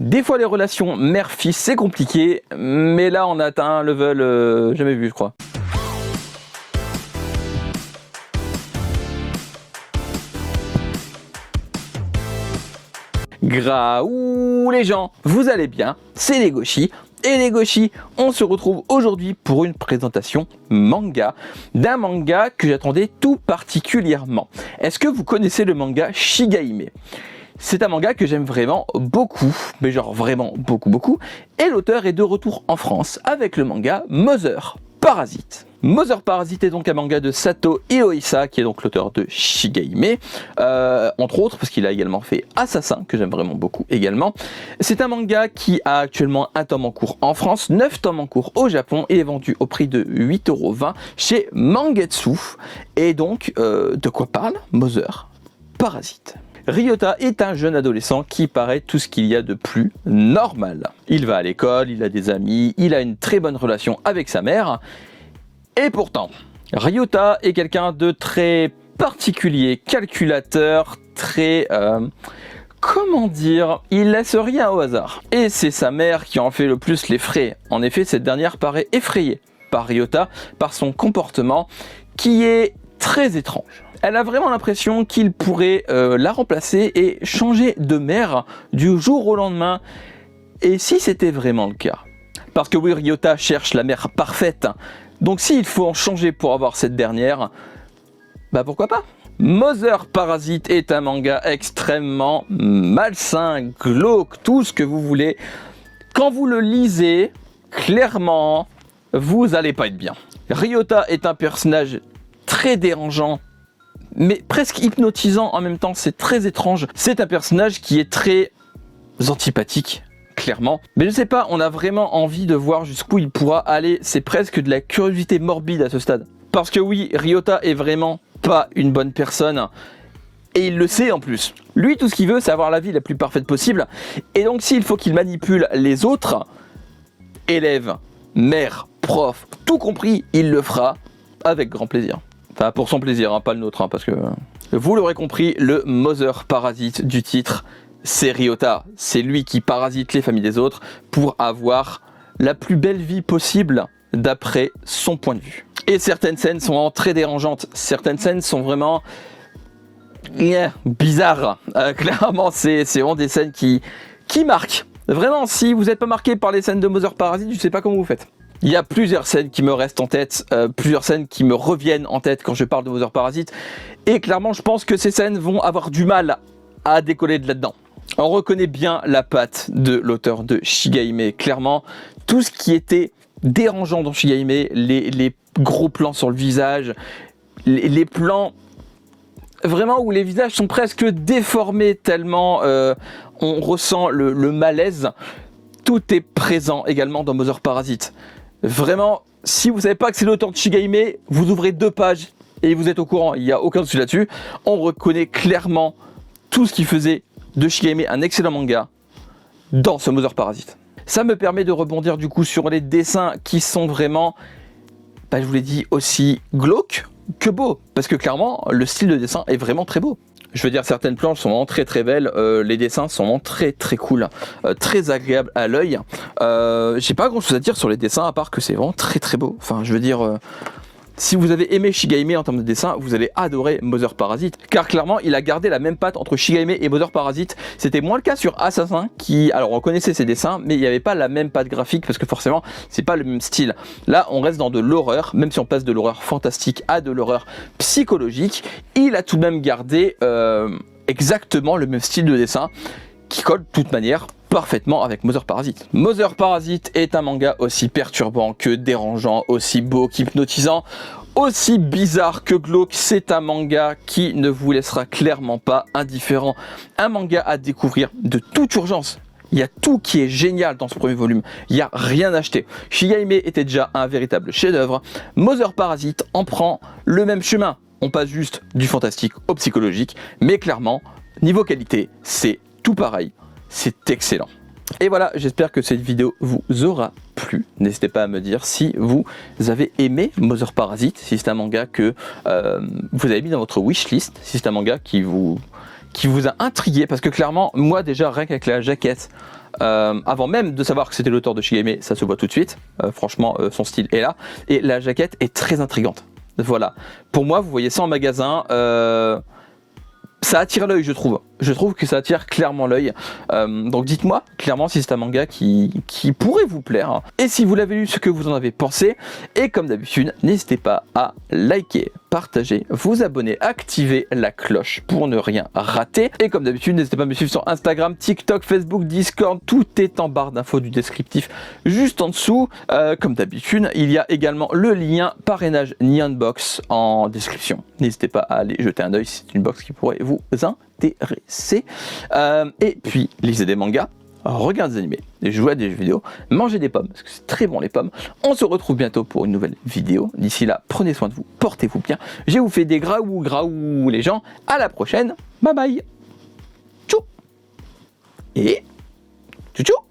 Des fois les relations mère-fils c'est compliqué, mais là on a atteint un level jamais vu je crois. Graouh les gens, vous allez bien, c'est les Goshi. Et les Goshi, on se retrouve aujourd'hui pour une présentation manga, d'un manga que j'attendais tout particulièrement. Est-ce que vous connaissez le manga Shigahime ? C'est un manga que j'aime vraiment beaucoup, mais genre vraiment beaucoup, et l'auteur est de retour en France avec le manga Mother Parasite. Mother Parasite est donc un manga de Sato Hirohisa, qui est donc l'auteur de Shigahime, entre autres, parce qu'il a également fait Assassin, que j'aime vraiment beaucoup également. C'est un manga qui a actuellement un tome en cours en France, 9 tomes en cours au Japon, et est vendu au prix de 8,20 € chez Mangetsu. Et donc, de quoi parle Mother Parasite ? Ryota est un jeune adolescent qui paraît tout ce qu'il y a de plus normal. Il va à l'école, il a des amis, il a une très bonne relation avec sa mère. Et pourtant, Ryota est quelqu'un de très particulier, calculateur, très... comment dire, il laisse rien au hasard. Et c'est sa mère qui en fait le plus les frais. En effet, cette dernière paraît effrayée par Ryota, par son comportement qui est très étrange. Elle a vraiment l'impression qu'il pourrait la remplacer et changer de mère du jour au lendemain. Et si c'était vraiment le cas? Parce que oui, Ryota cherche la mère parfaite. Donc s'il faut en changer pour avoir cette dernière, bah pourquoi pas? Mother Parasite est un manga extrêmement malsain, glauque, tout ce que vous voulez. Quand vous le lisez, clairement, vous allez pas être bien. Ryota est un personnage très dérangeant, mais presque hypnotisant en même temps, c'est très étrange. C'est un personnage qui est très antipathique, clairement. Mais je sais pas, on a vraiment envie de voir jusqu'où il pourra aller. C'est presque de la curiosité morbide à ce stade. Parce que oui, Ryota est vraiment pas une bonne personne. Et il le sait en plus. Lui, tout ce qu'il veut, c'est avoir la vie la plus parfaite possible. Et donc s'il faut qu'il manipule les autres, élèves, mères, profs, tout compris, il le fera avec grand plaisir. Enfin, pour son plaisir, hein, pas le nôtre, hein, parce que vous l'aurez compris, le Mother Parasite du titre, c'est Ryota. C'est lui qui parasite les familles des autres pour avoir la plus belle vie possible d'après son point de vue. Et certaines scènes sont vraiment très dérangeantes. Certaines scènes sont vraiment bizarres. Clairement, c'est vraiment des scènes qui marquent. Vraiment, si vous n'êtes pas marqué par les scènes de Mother Parasite, je sais pas comment vous faites. Il y a plusieurs scènes qui me restent en tête, plusieurs scènes qui me reviennent en tête quand je parle de Mother Parasite. Et clairement, je pense que ces scènes vont avoir du mal à décoller de là-dedans. On reconnaît bien la patte de l'auteur de Shigahime. Clairement, tout ce qui était dérangeant dans Shigahime, les gros plans sur le visage, les plans vraiment où les visages sont presque déformés tellement on ressent le malaise. Tout est présent également dans Mother Parasite. Vraiment, si vous savez pas que c'est l'auteur de Shigahime, vous ouvrez 2 pages et vous êtes au courant, il n'y a aucun souci là-dessus. On reconnaît clairement tout ce qui faisait de Shigahime un excellent manga dans ce Mother Parasite. Ça me permet de rebondir du coup sur les dessins qui sont vraiment, je vous l'ai dit, aussi glauques que beaux. Parce que clairement, le style de dessin est vraiment très beau. Je veux dire, certaines planches sont vraiment très belles, les dessins sont vraiment très cool, très agréables à l'œil. J'ai pas grand chose à dire sur les dessins à part que c'est vraiment très beau. Enfin, je veux dire, si vous avez aimé Shigahime en termes de dessin, vous allez adorer Mother Parasite. Car clairement, il a gardé la même patte entre Shigahime et Mother Parasite. C'était moins le cas sur Assassin, qui, alors on connaissait ses dessins, mais il n'y avait pas la même patte graphique, parce que forcément, c'est pas le même style. Là, on reste dans de l'horreur, même si on passe de l'horreur fantastique à de l'horreur psychologique. Il a tout de même gardé exactement le même style de dessin, qui colle de toute manière parfaitement avec Mother Parasite. Mother Parasite est un manga aussi perturbant que dérangeant, aussi beau qu'hypnotisant, aussi bizarre que glauque. C'est un manga qui ne vous laissera clairement pas indifférent. Un manga à découvrir de toute urgence. Il y a tout qui est génial dans ce premier volume. Il n'y a rien à acheter. Shigahime était déjà un véritable chef-d'œuvre. Mother Parasite en prend le même chemin. On passe juste du fantastique au psychologique, mais clairement, niveau qualité, c'est tout pareil. C'est excellent. Et voilà, j'espère que cette vidéo vous aura plu. N'hésitez pas à me dire si vous avez aimé Mother Parasite, si c'est un manga que vous avez mis dans votre wishlist, si c'est un manga qui vous qui vous a intrigué, parce que clairement, moi déjà, rien qu'avec la jaquette, avant même de savoir que c'était l'auteur de Shigehime, ça se voit tout de suite. Franchement, son style est là. Et la jaquette est très intrigante. Voilà. Pour moi, vous voyez ça en magasin, ça attire l'œil, je trouve. Je trouve que ça attire clairement l'œil. Donc dites-moi clairement si c'est un manga qui pourrait vous plaire. Et si vous l'avez lu, ce que vous en avez pensé. Et comme d'habitude, n'hésitez pas à liker, partager, vous abonner, activer la cloche pour ne rien rater. Et comme d'habitude, n'hésitez pas à me suivre sur Instagram, TikTok, Facebook, Discord. Tout est en barre d'infos du descriptif juste en dessous. Comme d'habitude, il y a également le lien parrainage Nyan Box en description. N'hésitez pas à aller jeter un œil si c'est une box qui pourrait vous intéresser. Et puis, lisez des mangas, regardez des animés, jouez à des jeux vidéo, mangez des pommes, parce que c'est très bon les pommes. On se retrouve bientôt pour une nouvelle vidéo. D'ici là, prenez soin de vous, portez-vous bien. Je vous fais des graou les gens. À la prochaine. Bye bye. Tchou. Et tchou tchou.